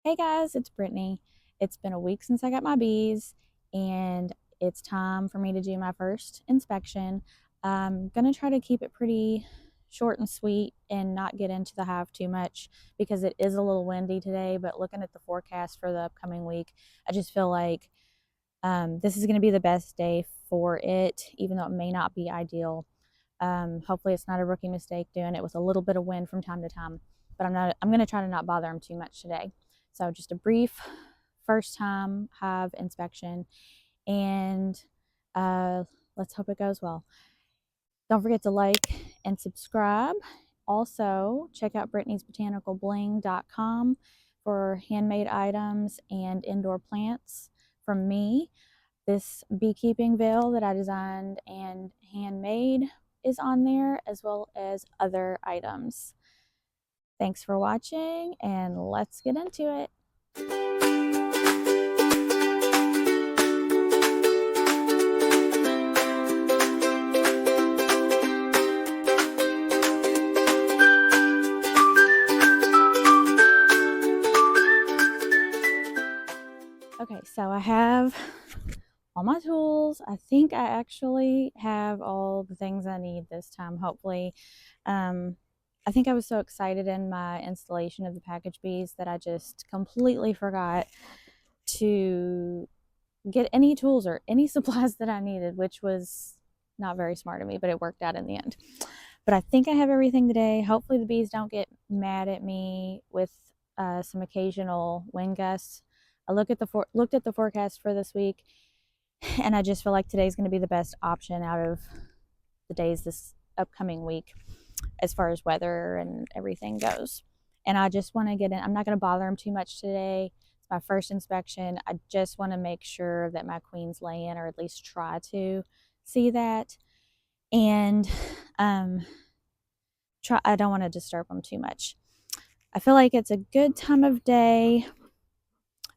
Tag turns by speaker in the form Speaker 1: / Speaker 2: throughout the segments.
Speaker 1: Hey guys, it's Brittany. It's been a week since I got my bees, and it's time for me to do my first inspection. I'm gonna try to keep it pretty short and sweet and not get into the hive too much because it is a little windy today. But looking at the forecast for the upcoming week, I just feel like this is going to be the best day for it, even though it may not be ideal. Hopefully, it's not a rookie mistake doing it with a little bit of wind from time to time. But I'm going to try to not bother them too much today. So just a brief first time hive inspection, and let's hope it goes well. Don't forget to like and subscribe. Also, check out Brittany'sBotanicalBling.com for handmade items and indoor plants from me. This beekeeping veil that I designed and handmade is on there, as well as other items. Thanks for watching, and let's get into it. Okay, so I have all my tools. I think I actually have all the things I need this time, hopefully. I think I was so excited in my installation of the package bees that I just completely forgot to get any tools or any supplies that I needed, which was not very smart of me, but it worked out in the end. But I think I have everything today. Hopefully the bees don't get mad at me with some occasional wind gusts. I looked at the forecast for this week, and I just feel like today's going to be the best option out of the days this upcoming week as far as weather and everything goes. And I just want to get in. I'm not going to bother them too much today. It's my first inspection. I just want to make sure that my queens lay in, or at least try to see that. And I don't want to disturb them too much. I feel like it's a good time of day.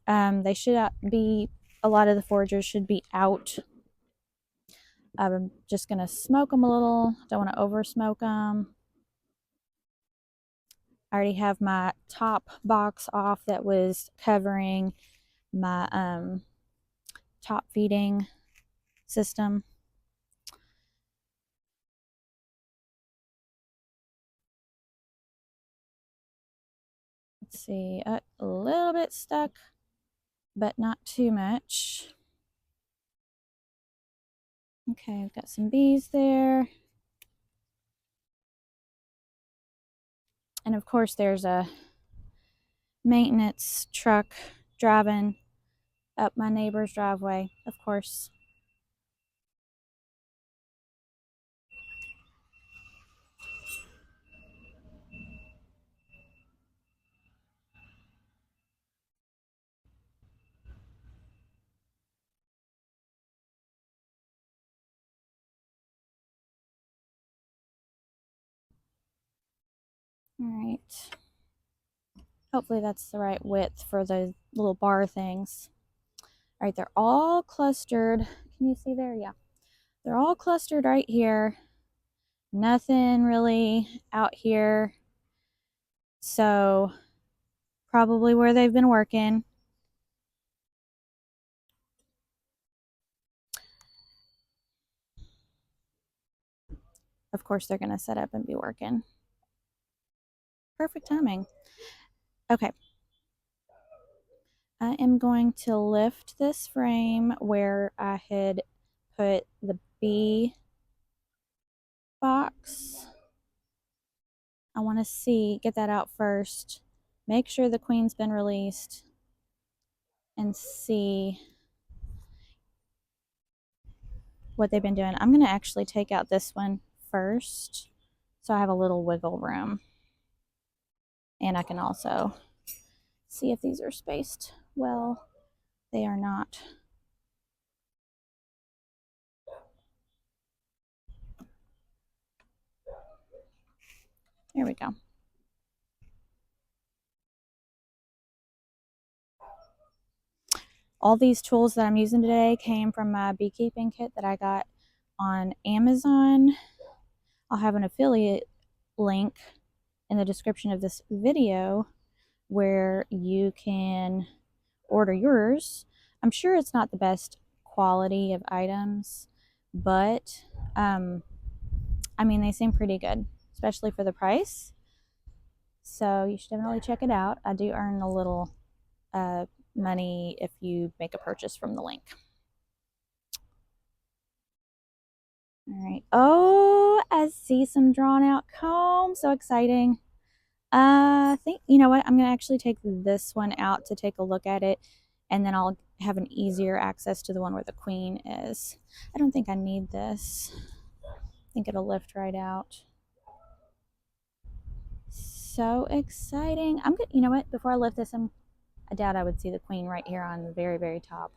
Speaker 1: They should be, a lot of the foragers should be out. I'm just going to smoke them a little. Don't want to over smoke them. I already have my top box off that was covering my top feeding system. Let's see, a little bit stuck, but not too much. Okay, I've got some bees there. And of course, there's a maintenance truck driving up my neighbor's driveway, of course. All right. Hopefully that's the right width for the little bar things. All right, they're all clustered. Can you see there? Yeah. They're all clustered right here. Nothing really out here. So probably where they've been working. Of course, they're going to set up and be working. Perfect timing. Okay. I am going to lift this frame where I had put the bee box. I want to get that out first. Make sure the queen's been released and see what they've been doing. I'm going to actually take out this one first so I have a little wiggle room. And I can also see if these are spaced well. They are not. There we go. All these tools that I'm using today came from my beekeeping kit that I got on Amazon. I'll have an affiliate link in the description of this video where you can order yours. I'm sure it's not the best quality of items, but I mean, they seem pretty good, especially for the price. So you should definitely check it out. I do earn a little money if you make a purchase from the link. All right. Oh, I see some drawn out comb. So exciting. I think, you know what? I'm going to actually take this one out to take a look at it, and then I'll have an easier access to the one where the queen is. I don't think I need this. I think it'll lift right out. So exciting. I'm good. You know what? Before I lift this, I doubt I would see the queen right here on the very, very top.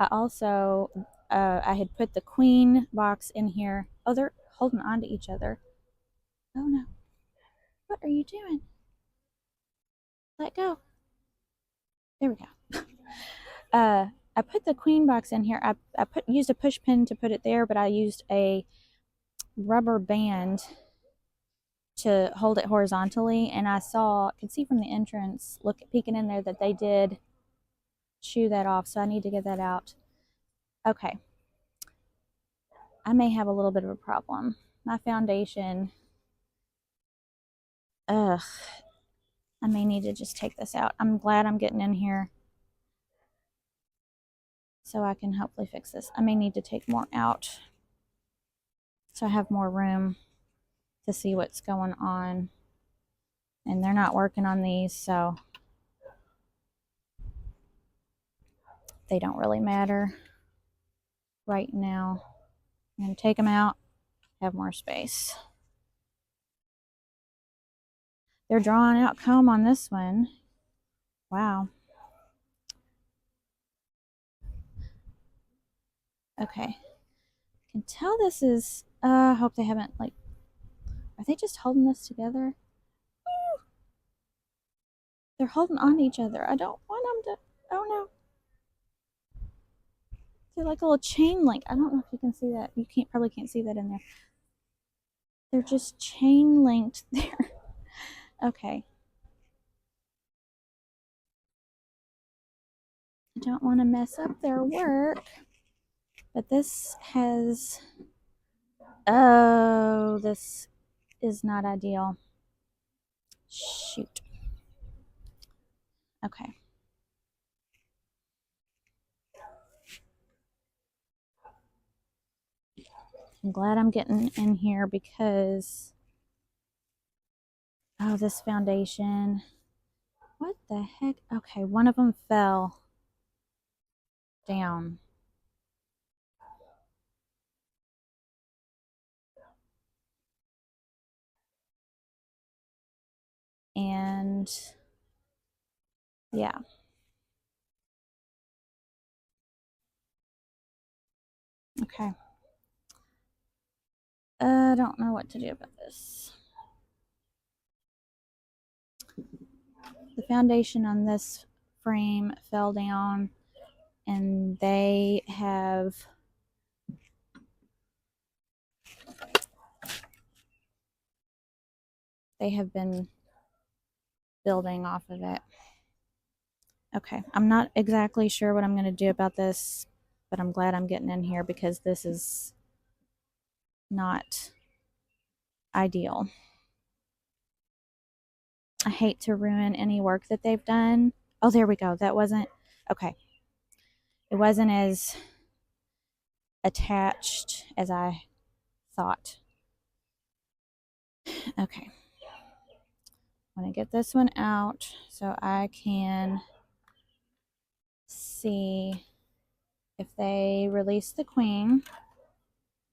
Speaker 1: I also, I had put the queen box in here. Oh, they're holding on to each other. Oh no. What are you doing? Let go. There we go. I put the queen box in here. I used a push pin to put it there, but I used a rubber band to hold it horizontally, and I could see from the entrance, peeking in there, that they did chew that off, so I need to get that out. Okay. I may have a little bit of a problem. My foundation, ugh, I may need to just take this out. I'm glad I'm getting in here so I can hopefully fix this. I may need to take more out so I have more room to see what's going on. And they're not working on these, so they don't really matter right now. I'm going to take them out, have more space. They're drawing out comb on this one. Wow. Okay. I can tell this is, I hope they haven't, like, are they just holding this together? They're holding on to each other. I don't want them to, oh no. They're like a little chain link. I don't know if you can see that. You probably can't see that in there. They're just chain linked there. Okay. I don't want to mess up their work, but this has, oh, this is not ideal. Shoot. Okay. I'm glad I'm getting in here because, oh, this foundation. What the heck? Okay, one of them fell down. And yeah. Okay. I don't know what to do about this. The foundation on this frame fell down, and they have been building off of it. Okay, I'm not exactly sure what I'm going to do about this, but I'm glad I'm getting in here because this is not ideal. I hate to ruin any work that they've done. Oh, there we go. That wasn't, okay. It wasn't as attached as I thought. Okay. I'm going to get this one out so I can see if they release the queen.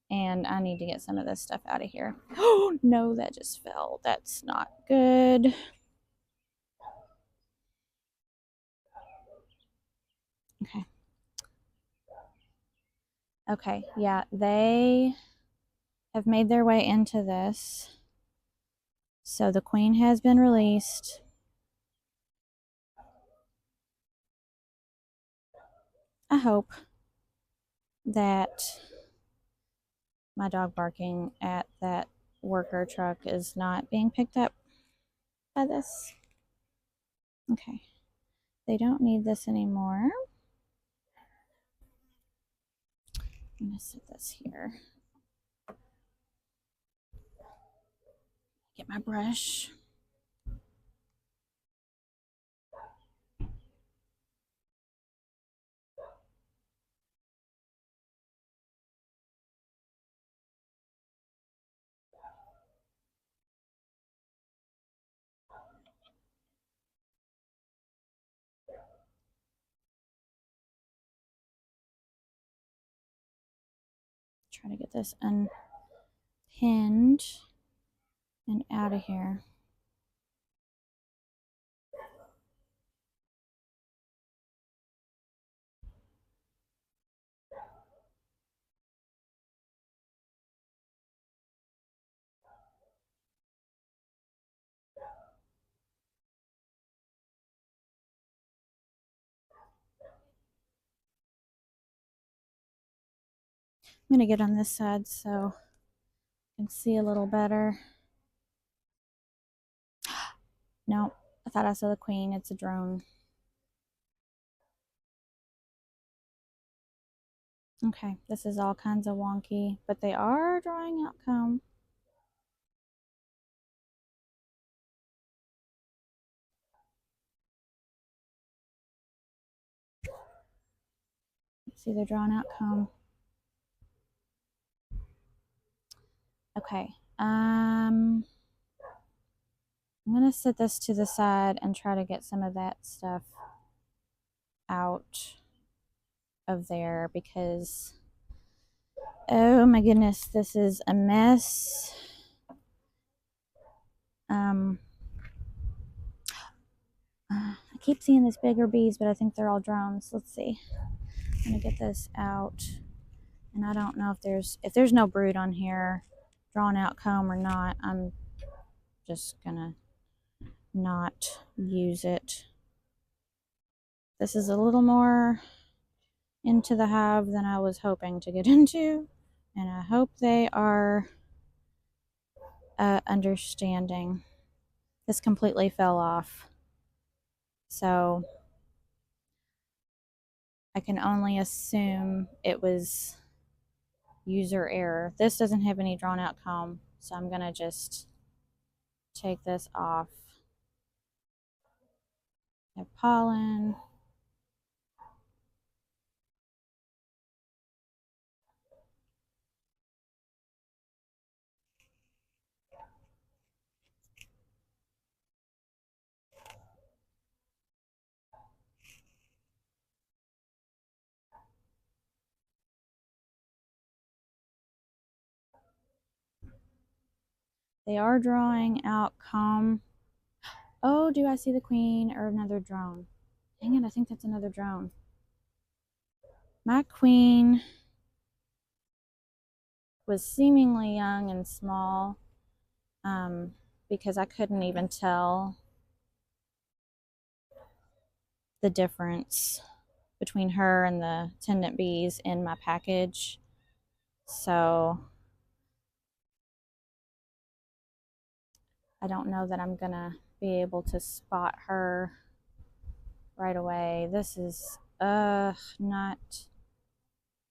Speaker 1: And I need to get some of this stuff out of here. Oh, no, that just fell. That's not good. Okay. Okay, yeah, they have made their way into this. So the queen has been released. I hope that my dog barking at that worker truck is not being picked up by this. Okay, they don't need this anymore. I'm gonna set this here. Get my brush. Try to get this unpinned and out of here. I'm going to get on this side so I can see a little better. No, I thought I saw the queen. It's a drone. Okay, this is all kinds of wonky, but they are drawing out comb. See, they're drawing out comb. Okay, I'm gonna set this to the side and try to get some of that stuff out of there because, oh my goodness, this is a mess. I keep seeing these bigger bees, but I think they're all drones. Let's see. I'm gonna get this out, and I don't know if there's no brood on here, drawn out comb or not. I'm just gonna not use it. This is a little more into the hive than I was hoping to get into, and I hope they are understanding. This completely fell off, so I can only assume it was user error. This doesn't have any drawn out comb, so I'm gonna just take this off. I have pollen. They are drawing out comb. Oh, do I see the queen or another drone? Dang it, I think that's another drone. My queen was seemingly young and small because I couldn't even tell the difference between her and the attendant bees in my package. So I don't know that I'm gonna be able to spot her right away. This is not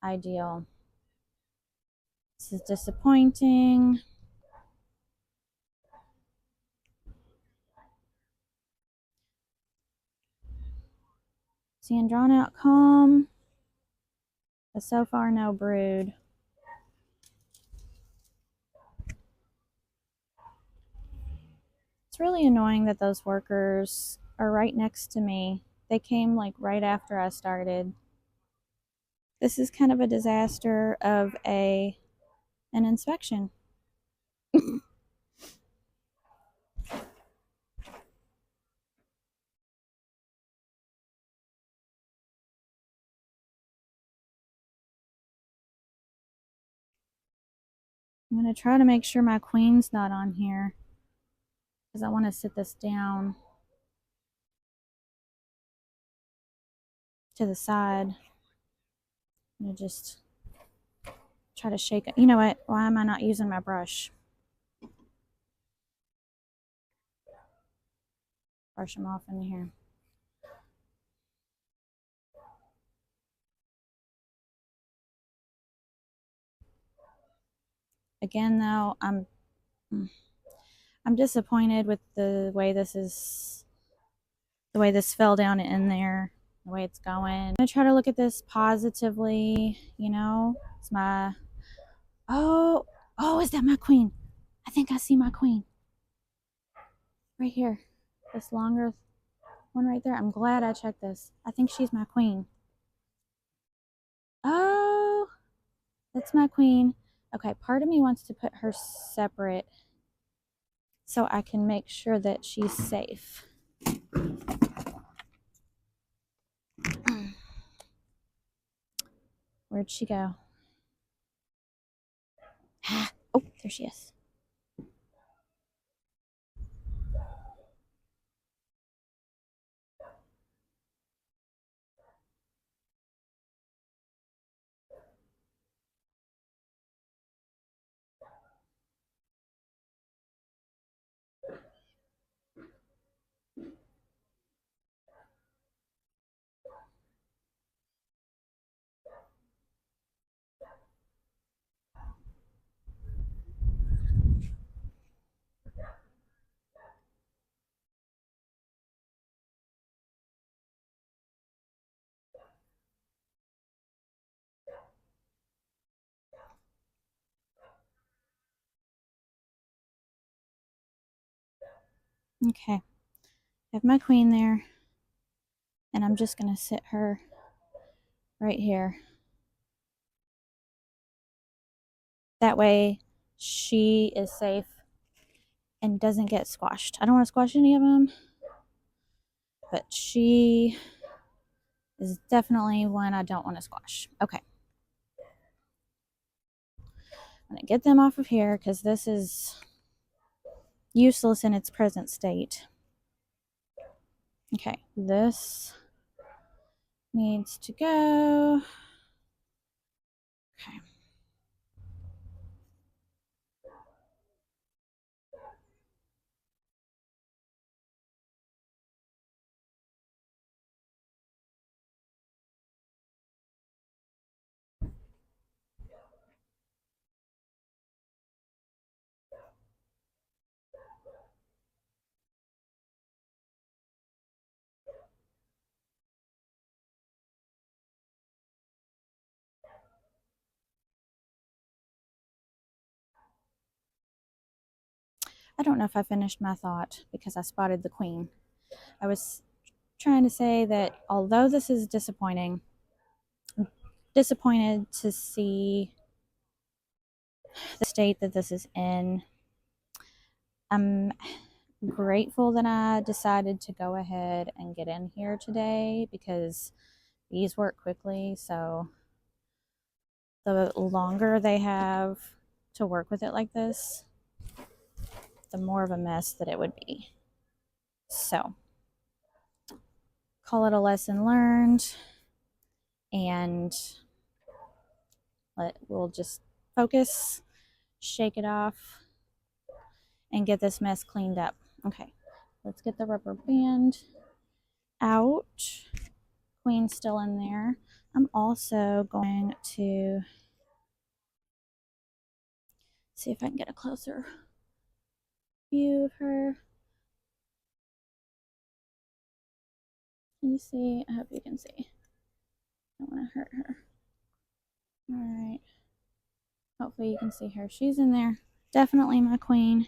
Speaker 1: ideal. This is disappointing. Seeing drawn out comb, but so far no brood. It's really annoying that those workers are right next to me. They came like right after I started. This is kind of a disaster of an inspection. I'm going to try to make sure my queen's not on here because I want to sit this down to the side. I'm gonna just try to shake it. You know what? Why am I not using my brush? Brush them off in here. Again, though, I'm disappointed with the way this fell down in there, the way it's going. I'm gonna try to look at this positively. You know, it's my oh is that my queen? I think I see my queen right here. This longer one right there. I'm glad I checked this. I think she's my queen. Oh, that's my queen. Okay, part of me wants to put her separate so I can make sure that she's safe. Where'd she go? Oh, there she is. Okay, I have my queen there, and I'm just gonna sit her right here. That way she is safe and doesn't get squashed. I don't want to squash any of them, but she is definitely one I don't want to squash. Okay. I'm going to get them off of here because this is useless in its present state. Okay, this needs to go. Okay. I don't know if I finished my thought because I spotted the queen. I was trying to say that although this is disappointing, I'm disappointed to see the state that this is in. I'm grateful that I decided to go ahead and get in here today because bees work quickly. So the longer they have to work with it like this, the more of a mess that it would be. So call it a lesson learned, and we'll just focus, shake it off, and get this mess cleaned up. Okay, let's get the rubber band out. Queen's still in there. I'm also going to see if I can get a closer view of her. Can you see? I hope you can see. I don't want to hurt her. All right. Hopefully you can see her. She's in there. Definitely my queen.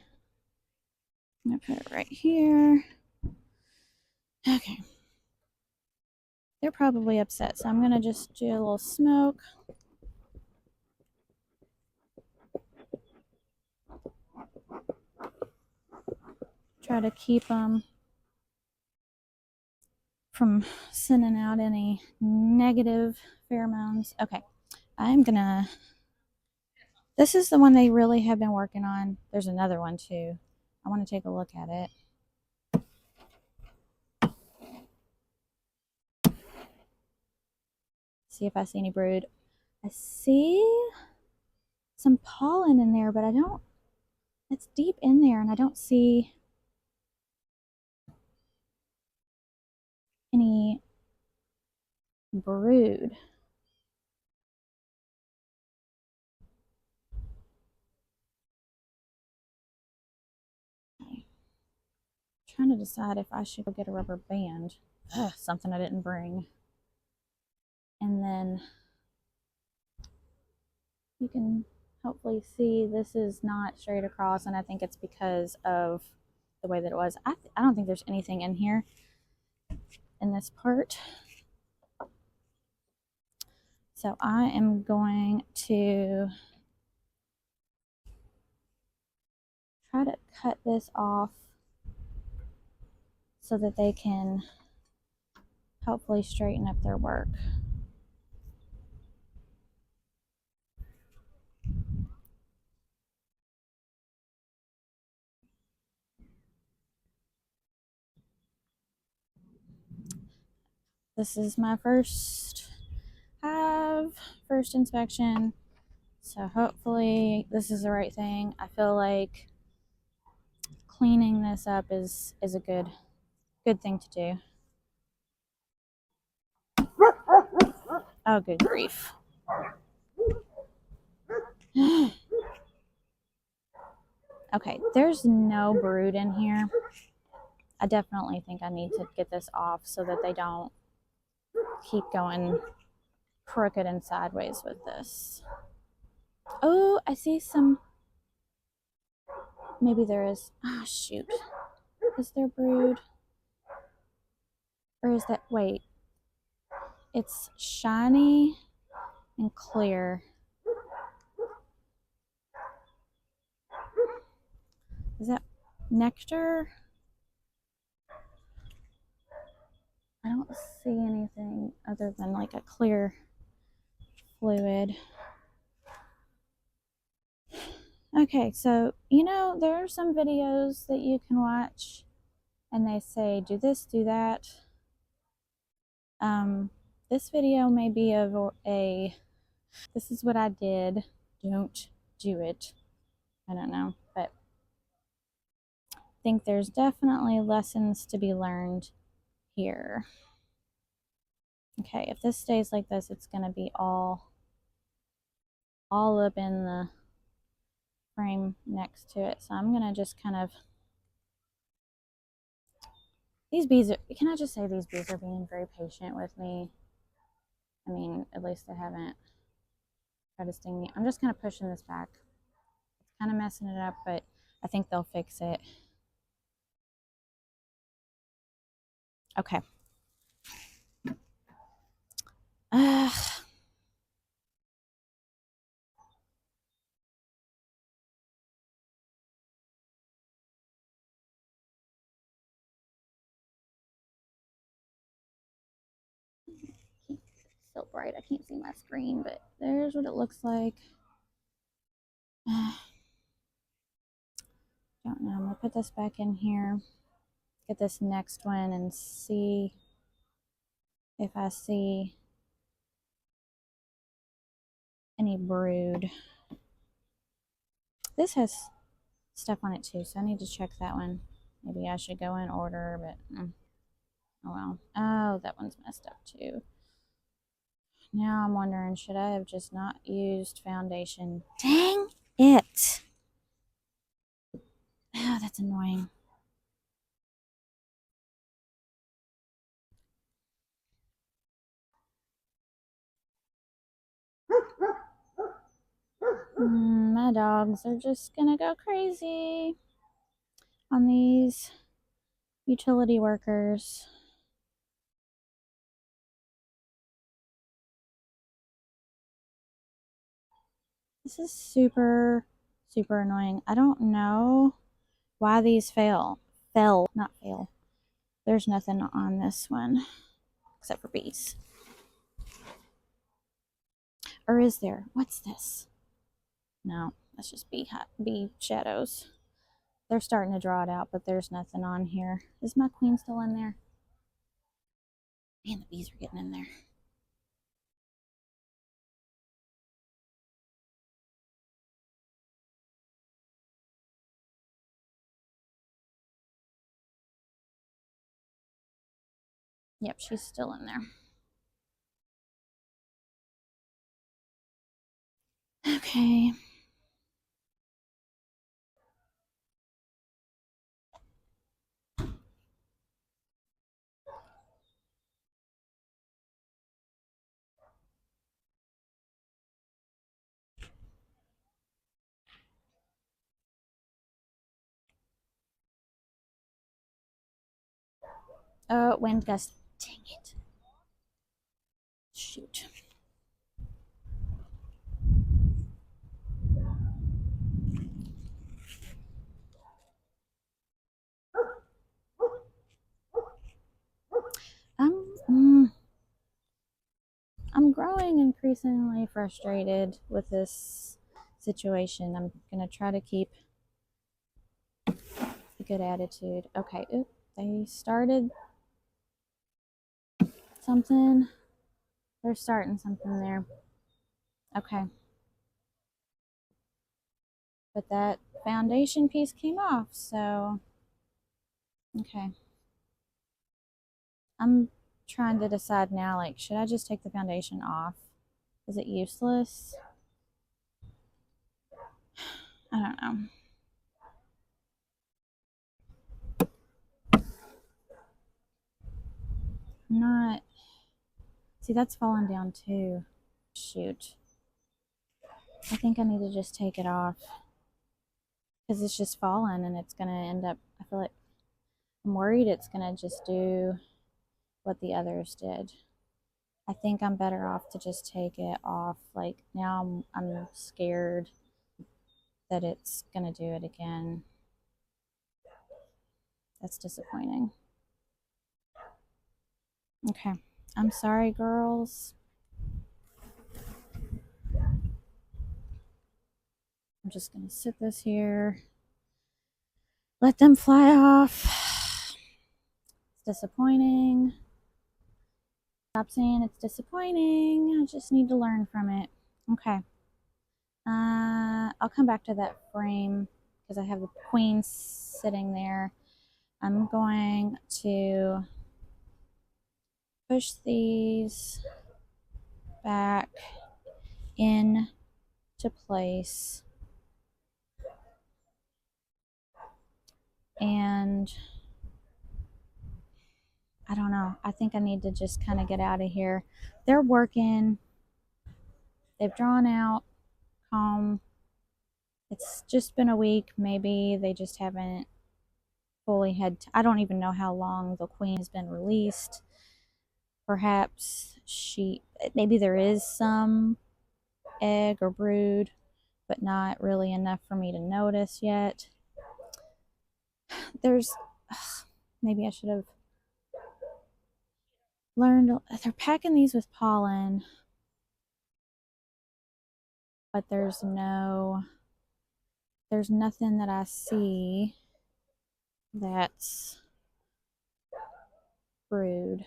Speaker 1: I'm going to put it right here. Okay. They're probably upset, so I'm going to just do a little smoke. Try to keep them from sending out any negative pheromones. Okay. I'm going to... This is the one they really have been working on. There's another one too. I want to take a look at it. See if I see any brood. I see some pollen in there, but I don't, it's deep in there and I don't see any brood. Okay. Trying to decide if I should go get a rubber band. Ugh, something I didn't bring. And then you can hopefully see this is not straight across, and I think it's because of the way that it was. I don't think there's anything in here in this part. So I am going to try to cut this off so that they can hopefully straighten up their work. This is my first hive, first inspection. So hopefully this is the right thing. I feel like cleaning this up is a good thing to do. Oh, good grief. Okay, there's no brood in here. I definitely think I need to get this off so that they don't keep going crooked and sideways with this. Oh, I see some. Maybe there is. Ah, shoot. Is there brood? Or is that. Wait. It's shiny and clear. Is that nectar? I don't see anything other than like a clear fluid. Okay, so you know, there are some videos that you can watch and they say do this, do that. This video may be of a this is what I did, don't do it. I don't know, but I think there's definitely lessons to be learned here. Okay, if this stays like this, it's going to be all up in the frame next to it. So I'm going to just kind of, these bees are, can I just say these bees are being very patient with me. I mean, at least they haven't tried to sting me. I'm just kind of pushing this back. It's kind of messing it up, but I think they'll fix it. Okay. Ugh. It's so bright, I can't see my screen, but there's what it looks like. Don't know. I'm gonna put this back in here, get this next one, and see if I see any brood. This has stuff on it too, so I need to check that one. Maybe I should go in order, but oh well. Oh, that one's messed up too. Now I'm wondering, should I have just not used foundation? Dang it! Oh, that's annoying. My dogs are just gonna go crazy on these utility workers. This is super, super annoying. I don't know why these fail. Fell, not fail. There's nothing on this one except for bees. Or is there? What's this? No, that's just bee shadows. They're starting to draw it out, but there's nothing on here. Is my queen still in there? Man, the bees are getting in there. Yep, she's still in there. Okay. Wind gust. Dang it. Shoot. I'm I'm growing increasingly frustrated with this situation. I'm gonna try to keep a good attitude. Okay, oop, they started something. They're starting something there. Okay. But that foundation piece came off, so okay. I'm trying to decide now, like, should I just take the foundation off? Is it useless? I don't know. I'm not. See, that's falling down too. Shoot. I think I need to just take it off because it's just falling and it's going to end up. I feel like I'm worried it's going to just do what the others did. I think I'm better off to just take it off. Like now I'm scared that it's going to do it again. That's disappointing. Okay. I'm sorry, girls. I'm just going to sit this here. Let them fly off. It's disappointing. Stop saying it's disappointing. I just need to learn from it. Okay. I'll come back to that frame because I have the queen sitting there. I'm going to push these back into place. And I don't know. I think I need to just kind of get out of here. They're working. They've drawn out comb. It's just been a week. Maybe they just haven't fully had. I don't even know how long the queen has been released. Perhaps maybe there is some egg or brood, but not really enough for me to notice yet. There's, maybe I should have learned. They're packing these with pollen, but there's nothing that I see that's brood.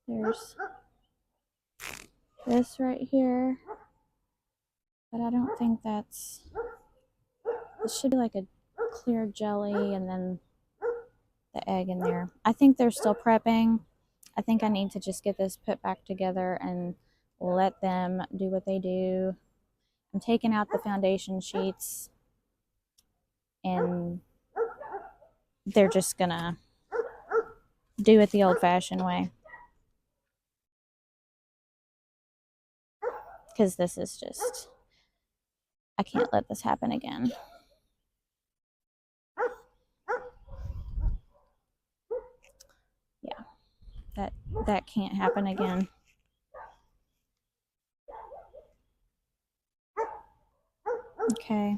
Speaker 1: There's this right here, but I don't think it should be like a clear jelly and then the egg in there. I think they're still prepping. I think I need to just get this put back together and let them do what they do. I'm taking out the foundation sheets and they're just gonna do it the old-fashioned way. Because this is just, I can't let this happen again. Yeah, that can't happen again. Okay.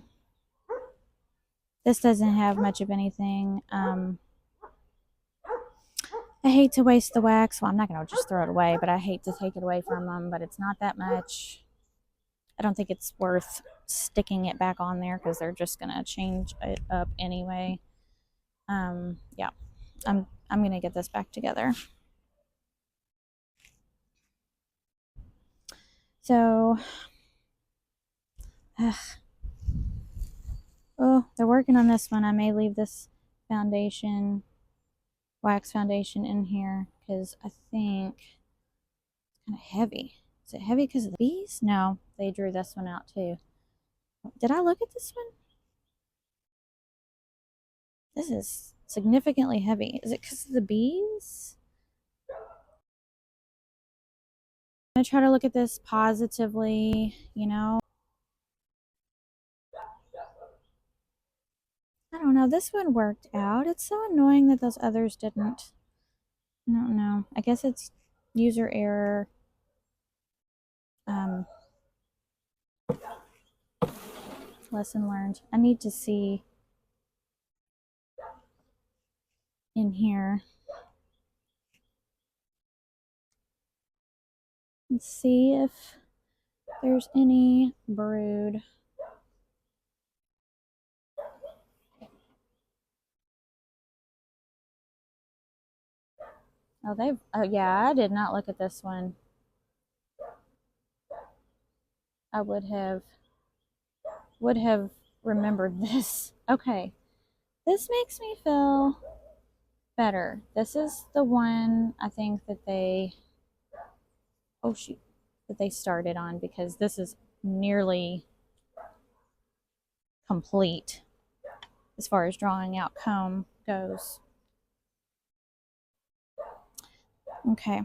Speaker 1: This doesn't have much of anything. I hate to waste the wax. Well, I'm not going to just throw it away, but I hate to take it away from them, but it's not that much. I don't think it's worth sticking it back on there because they're just going to change it up anyway. Yeah, I'm going to get this back together. So, oh, they're working on this one. I may leave this foundation wax foundation in here because I think it's kind of heavy. Is it heavy because of the bees? No, they drew this one out too. Did I look at this one? This is significantly heavy. Is it because of the bees? I'm going to try to look at this positively, you know. I don't know. This one worked out. It's so annoying that those others didn't. I don't know. I guess it's user error. Um, lesson learned. I need to see in here. Let's see if there's any brood. Oh, they've. Oh, yeah. I did not look at this one. I would have remembered this. Okay, this makes me feel better. This is the one I think that they. Oh shoot, that they started on because this is nearly complete as far as drawing out comb goes. Okay.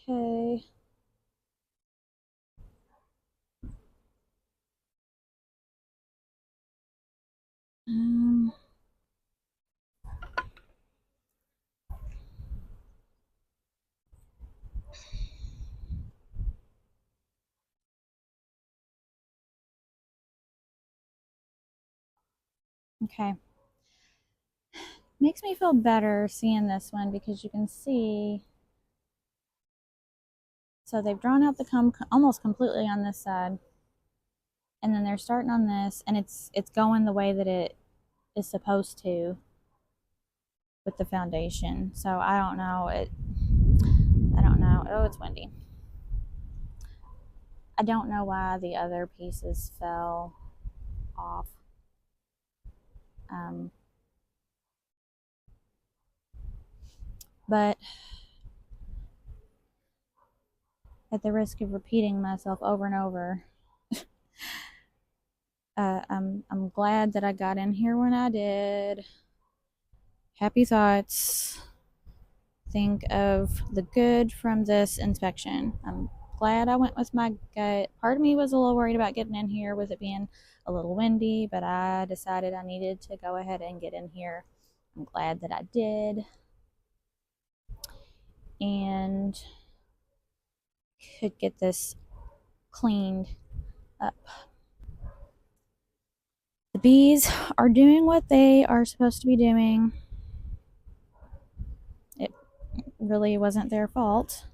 Speaker 1: Okay. Um, okay. Makes me feel better seeing this one because you can see. So they've drawn out the comb almost completely on this side. And then they're starting on this, and it's going the way that it is supposed to with the foundation. So I don't know. I don't know. Oh, it's windy. I don't know why the other pieces fell off. Um, but at the risk of repeating myself over and over, I'm glad that I got in here when I did. Happy thoughts. Think of the good from this inspection. I'm glad I went with my gut. Part of me was a little worried about getting in here with it being a little windy, but I decided I needed to go ahead and get in here. I'm glad that I did. And could get this cleaned up. The bees are doing what they are supposed to be doing. It really wasn't their fault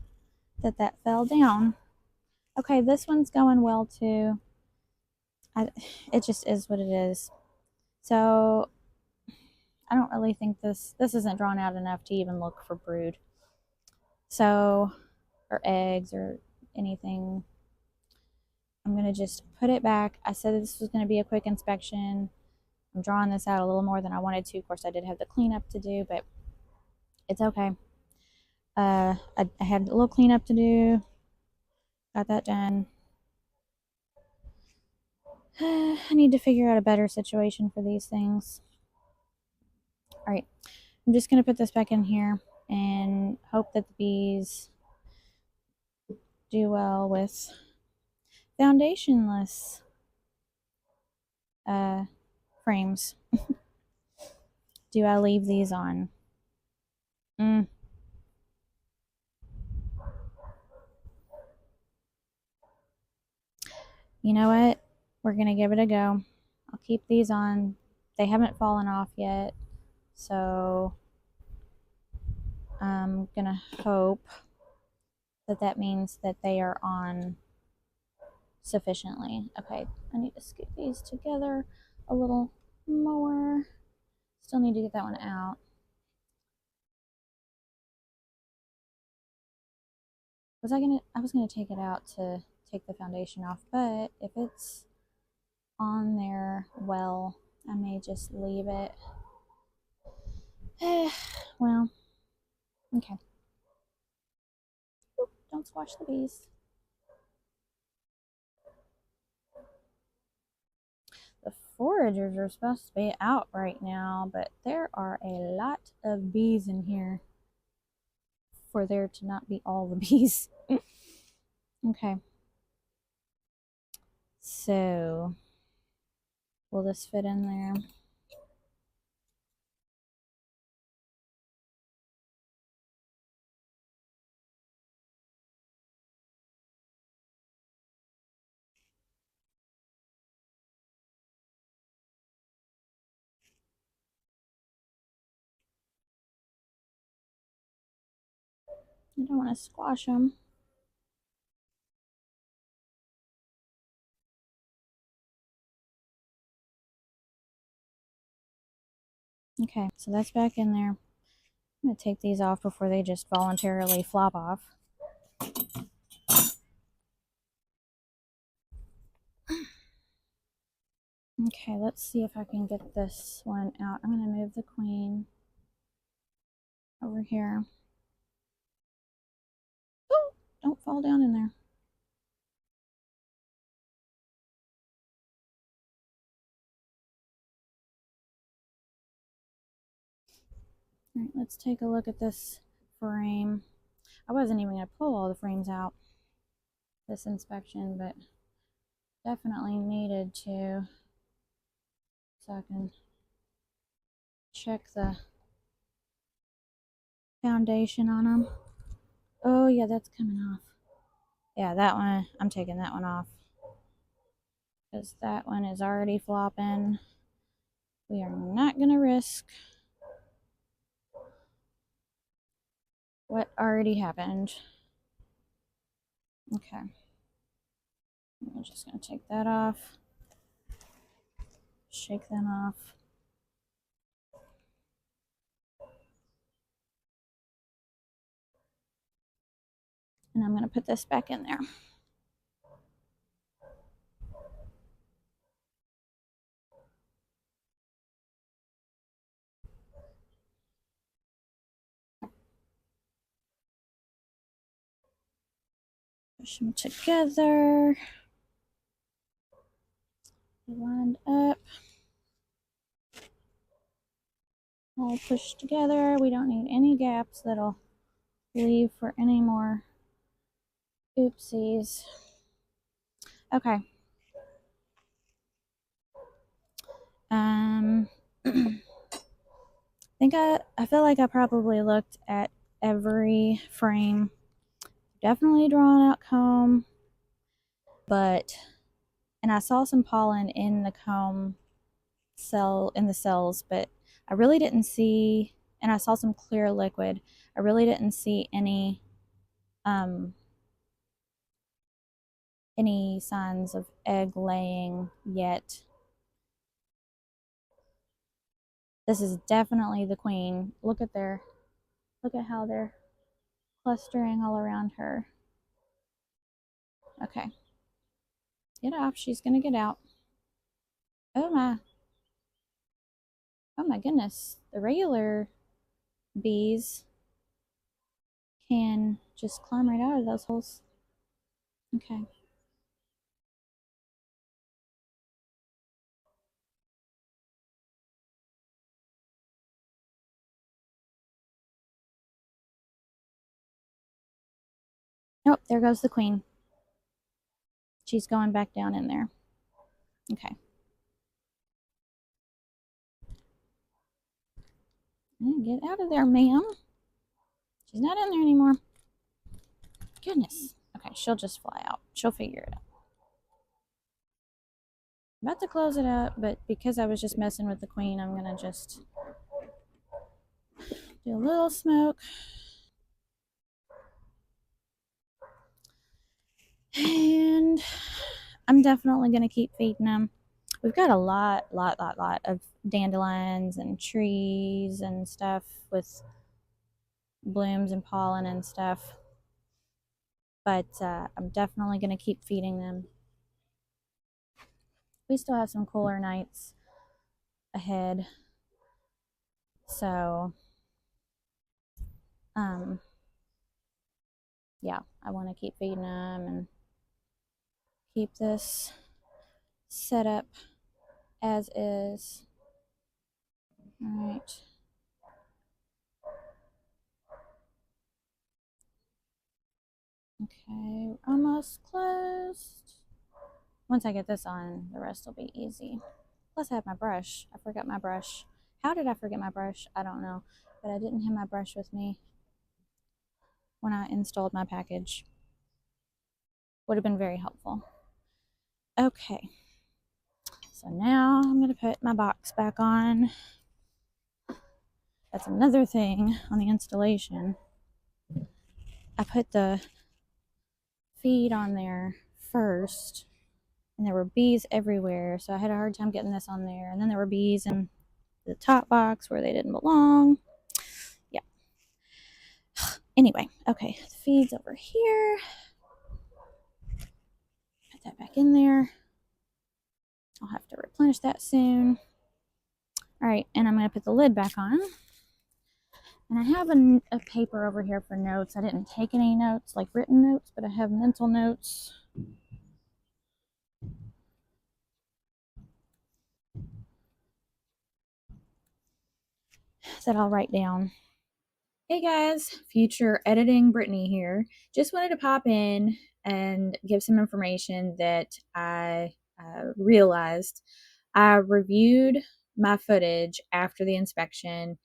Speaker 1: that fell down. Okay, this one's going well too. It just is what it is. So I don't really think this isn't drawn out enough to even look for brood. So, or eggs or anything. I'm going to just put it back. I said this was going to be a quick inspection. I'm drawing this out a little more than I wanted to. Of course, I did have the cleanup to do, but it's okay. I had a little cleanup to do. Got that done. I need to figure out a better situation for these things. All right. I'm just going to put this back in here and hope that the bees do well with foundationless frames. Do I leave these on? Mm. You know what? We're going to give it a go. I'll keep these on. They haven't fallen off yet. So I'm going to hope that means that they are on sufficiently. Okay, I need to scoop these together a little more. Still need to get that one out. I was gonna take it out to take the foundation off, but if it's on there well, I may just leave it. Well, okay. Oop, don't squash the bees. The foragers are supposed to be out right now, but there are a lot of bees in here for there to not be all the bees. Okay. So, will this fit in there? I don't want to squash them. Okay, so that's back in there. I'm going to take these off before they just voluntarily flop off. Okay, let's see if I can get this one out. I'm going to move the queen over here. Oh, don't fall down in there. All right, let's take a look at this frame. I wasn't even going to pull all the frames out this inspection, but definitely needed to, so I can check the foundation on them. Oh yeah, that's coming off. Yeah, that one, I'm taking that one off because that one is already flopping. We are not going to risk what already happened. Okay. I'm just going to take that off. Shake them off. And I'm going to put this back in there. Push them together. Lined up. All pushed together. We don't need any gaps that'll leave for any more oopsies. Okay. I feel like I probably looked at every frame. Definitely drawn out comb, but and I saw some pollen in the comb cell in the cells, but I really didn't see, and I saw some clear liquid. I really didn't see any signs of egg laying yet. This is definitely the queen. Look at how they're clustering all around her. Okay. Get off. She's gonna get out. Oh my. Oh my goodness. The regular bees can just climb right out of those holes. Okay. Nope, there goes the queen. She's going back down in there. Okay. Get out of there, ma'am. She's not in there anymore. Goodness. Okay, she'll just fly out. She'll figure it out. I'm about to close it up, but because I was just messing with the queen, I'm going to just do a little smoke. And I'm definitely going to keep feeding them. We've got a lot of dandelions and trees and stuff with blooms and pollen and stuff. But I'm definitely going to keep feeding them. We still have some cooler nights ahead. So, yeah, I want to keep feeding them and keep this set up as is. All right. Okay, almost closed. Once I get this on, the rest will be easy. Plus, I have my brush. I forgot my brush. How did I forget my brush? I don't know. But I didn't have my brush with me when I installed my package. Would have been very helpful. Okay. So now I'm going to put my box back on. That's another thing on the installation. I put the feed on there first, and there were bees everywhere, so I had a hard time getting this on there. And then there were bees in the top box where they didn't belong. Yeah. Anyway, okay, the feed's over here. Put that back in there. I'll have to replenish that soon. All right, and I'm going to put the lid back on. And I have a paper over here for notes. I didn't take any notes, like written notes, but I have mental notes. That I'll write down. Hey guys, future editing Brittany here. Just wanted to pop in and give some information that I realized. I reviewed my footage after the inspection,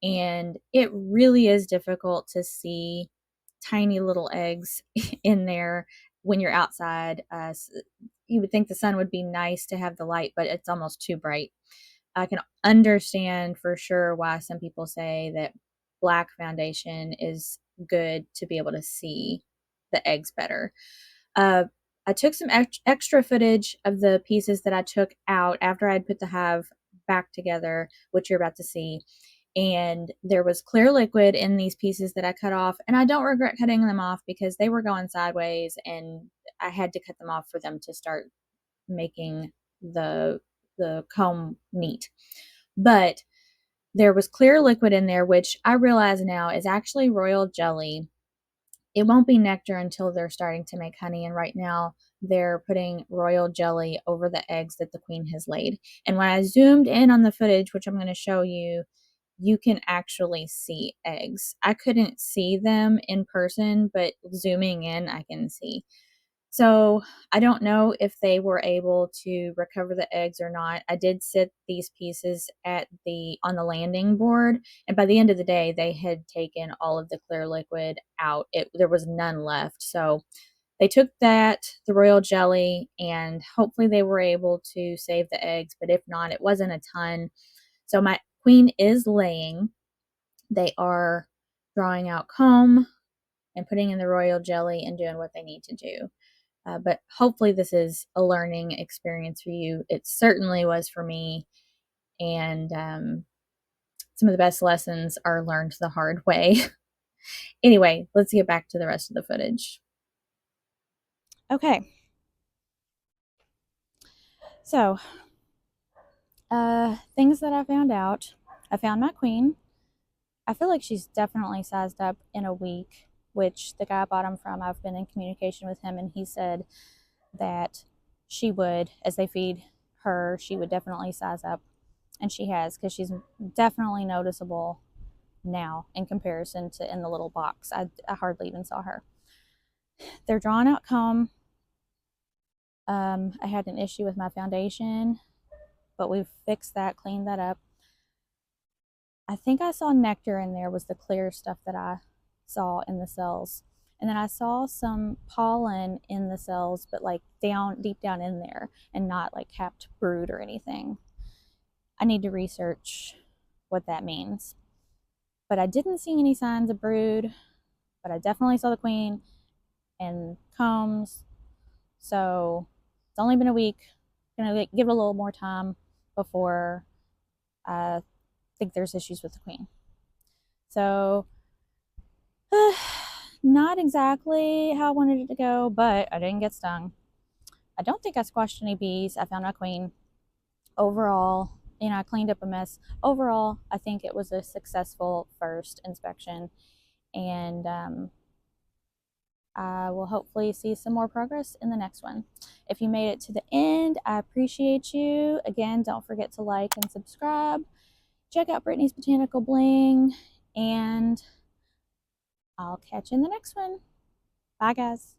Speaker 1: and it really is difficult to see tiny little eggs in there when you're outside. You would think the sun would be nice to have the light, but it's almost too bright. I can understand for sure why some people say that black foundation is good to be able to see the eggs better. I took some extra footage of the pieces that I took out after I'd put the hive back together, which you're about to see. And there was clear liquid in these pieces that I cut off. And I don't regret cutting them off because they were going sideways and I had to cut them off for them to start making the comb neat. But there was clear liquid in there, which I realize now is actually royal jelly. It won't be nectar until they're starting to make honey. And right now they're putting royal jelly over the eggs that the queen has laid. And when I zoomed in on the footage, which I'm going to show you, you can actually see eggs. I couldn't see them in person, but zooming in, I can see. So I don't know if they were able to recover the eggs or not. I did sit these pieces on the landing board, and by the end of the day, they had taken all of the clear liquid out. There was none left. So they took the royal jelly, and hopefully they were able to save the eggs. But if not, it wasn't a ton. So my queen is laying. They are drawing out comb and putting in the royal jelly and doing what they need to do. But hopefully this is a learning experience for you. It certainly was for me. And some of the best lessons are learned the hard way. Anyway, let's get back to the rest of the footage. Okay. So, things that I found out. I found my queen. I feel like she's definitely sized up in a week, which the guy I bought them from, I've been in communication with him, and he said that she would, as they feed her, she would definitely size up. And she has, because she's definitely noticeable now in comparison to in the little box. I hardly even saw her. They're drawn out comb. I had an issue with my foundation, but we've fixed that, cleaned that up. I think I saw nectar in there, was the clear stuff that I saw in the cells. And then I saw some pollen in the cells, but like deep down in there, and not like capped brood or anything. I need to research what that means. But I didn't see any signs of brood, but I definitely saw the queen and combs. So it's only been a week. I'm gonna give it a little more time before I think there's issues with the queen. So not exactly how I wanted it to go, but I didn't get stung. I don't think I squashed any bees. I found my queen. Overall, you know, I cleaned up a mess. Overall, I think it was a successful first inspection, and I will hopefully see some more progress in the next one. If you made it to the end, I appreciate you. Again, don't forget to like and subscribe. Check out Brittany's Botanical Bling, and I'll catch you in the next one. Bye, guys.